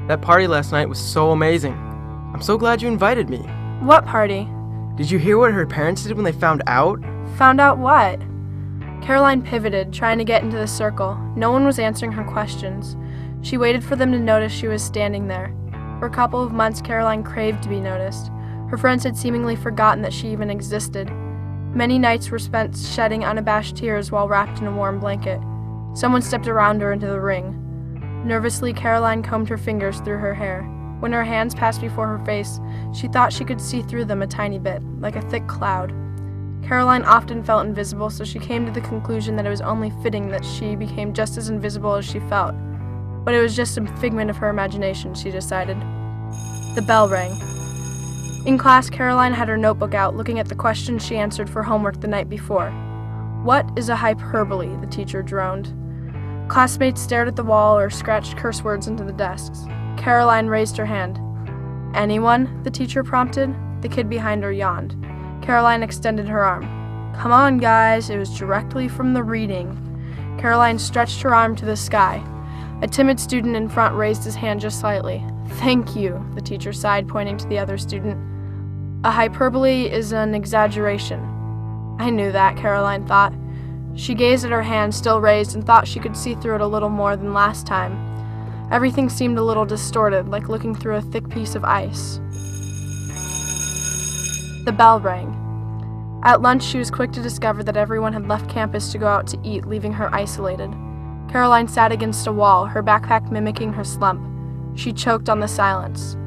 That party last night was so amazing. I'm so glad you invited me. What party? Did you hear what her parents did when they found out? Found out what? Caroline pivoted, trying to get into the circle. No one was answering her questions. She waited for them to notice she was standing there. For a couple of months, Caroline craved to be noticed. Her friends had seemingly forgotten that she even existed. Many nights were spent shedding unabashed tears while wrapped in a warm blanket. Someone stepped around her into the ring. Nervously, Caroline combed her fingers through her hair. When her hands passed before her face, she thought she could see through them a tiny bit, like a thick cloud. Caroline often felt invisible, so she came to the conclusion that it was only fitting that she became just as invisible as she felt. But it was just a figment of her imagination, she decided. The bell rang. In class, Caroline had her notebook out, looking at the questions she answered for homework the night before. "What is a hyperbole?" the teacher droned. Classmates stared at the wall or scratched curse words into the desks. Caroline raised her hand. "Anyone?" the teacher prompted. The kid behind her yawned. Caroline extended her arm. "Come on, guys, it was directly from the reading." Caroline stretched her arm to the sky. A timid student in front raised his hand just slightly. "Thank you," the teacher sighed, pointing to the other student. "A hyperbole is an exaggeration." "I knew that," Caroline thought. She gazed at her hand, still raised, and thought she could see through it a little more than last time. Everything seemed a little distorted, like looking through a thick piece of ice. The bell rang. At lunch, she was quick to discover that everyone had left campus to go out to eat, leaving her isolated. Caroline sat against a wall, her backpack mimicking her slump. She choked on the silence.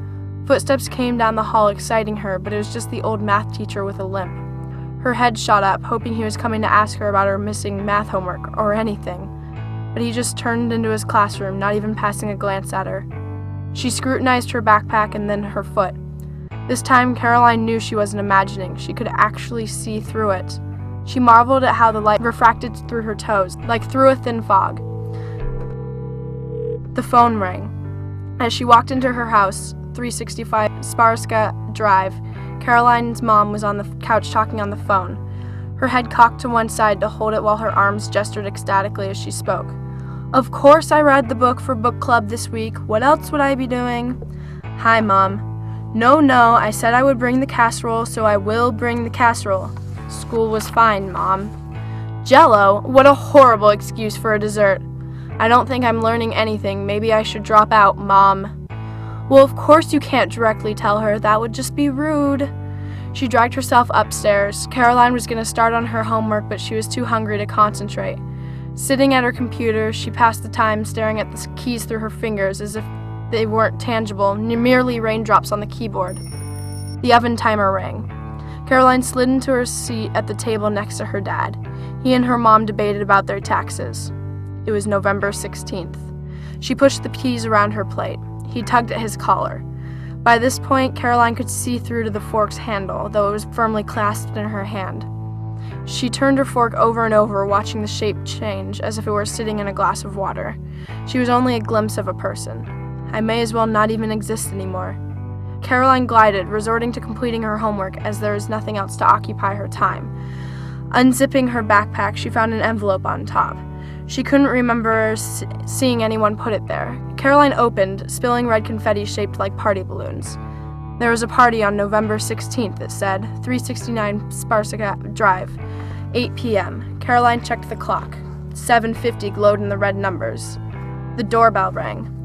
Footsteps came down the hall, exciting her, but it was just the old math teacher with a limp. Her head shot up, hoping he was coming to ask her about her missing math homework, or anything. But he just turned into his classroom, not even passing a glance at her. She scrutinized her backpack and then her foot. This time, Caroline knew she wasn't imagining. She could actually see through it. She marveled at how the light refracted through her toes, like through a thin fog. The phone rang. As she walked into her house, 365 Sparska Drive, Caroline's mom was on the couch talking on the phone. Her head cocked to one side to hold it while her arms gestured ecstatically as she spoke. "Of course I read the book for book club this week. What else would I be doing?" "Hi, Mom." No, I said I would bring the casserole, so I will bring the casserole." "School was fine, Mom." "Jell-O? What a horrible excuse for a dessert." "I don't think I'm learning anything. Maybe I should drop out, Mom." "Well, of course you can't directly tell her. That would just be rude." She dragged herself upstairs. Caroline was going to start on her homework, but she was too hungry to concentrate. Sitting at her computer, she passed the time staring at the keys through her fingers as if they weren't tangible, merely raindrops on the keyboard. The oven timer rang. Caroline slid into her seat at the table next to her dad. He and her mom debated about their taxes. It was November 16th. She pushed the keys around her plate. He tugged at his collar. By this point, Caroline could see through to the fork's handle, though it was firmly clasped in her hand. She turned her fork over and over, watching the shape change as if it were sitting in a glass of water. She was only a glimpse of a person. I may as well not even exist anymore. Caroline glided, resorting to completing her homework as there was nothing else to occupy her time. Unzipping her backpack, she found an envelope on top. She couldn't remember seeing anyone put it there. Caroline opened, spilling red confetti shaped like party balloons. There was a party on November 16th, it said, 369 Sparska Drive, 8 p.m. Caroline checked the clock. 7:50 glowed in the red numbers. The doorbell rang.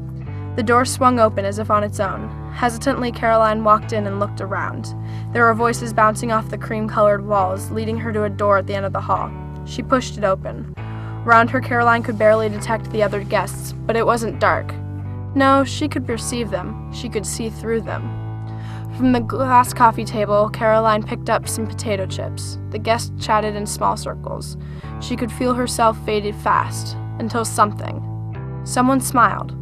The door swung open as if on its own. Hesitantly, Caroline walked in and looked around. There were voices bouncing off the cream-colored walls, leading her to a door at the end of the hall. She pushed it open. Around her, Caroline could barely detect the other guests, but it wasn't dark. No, she could perceive them. She could see through them. From the glass coffee table, Caroline picked up some potato chips. The guests chatted in small circles. She could feel herself faded fast, until someone smiled.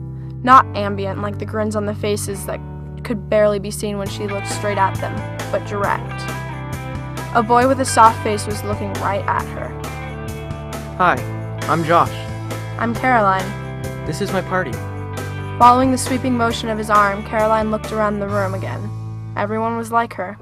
Not ambient like the grins on the faces that could barely be seen when she looked straight at them, but direct. A boy with a soft face was looking right at her. Hi, I'm Josh. I'm Caroline. This is my party. Following the sweeping motion of his arm, Caroline looked around the room again. Everyone was like her.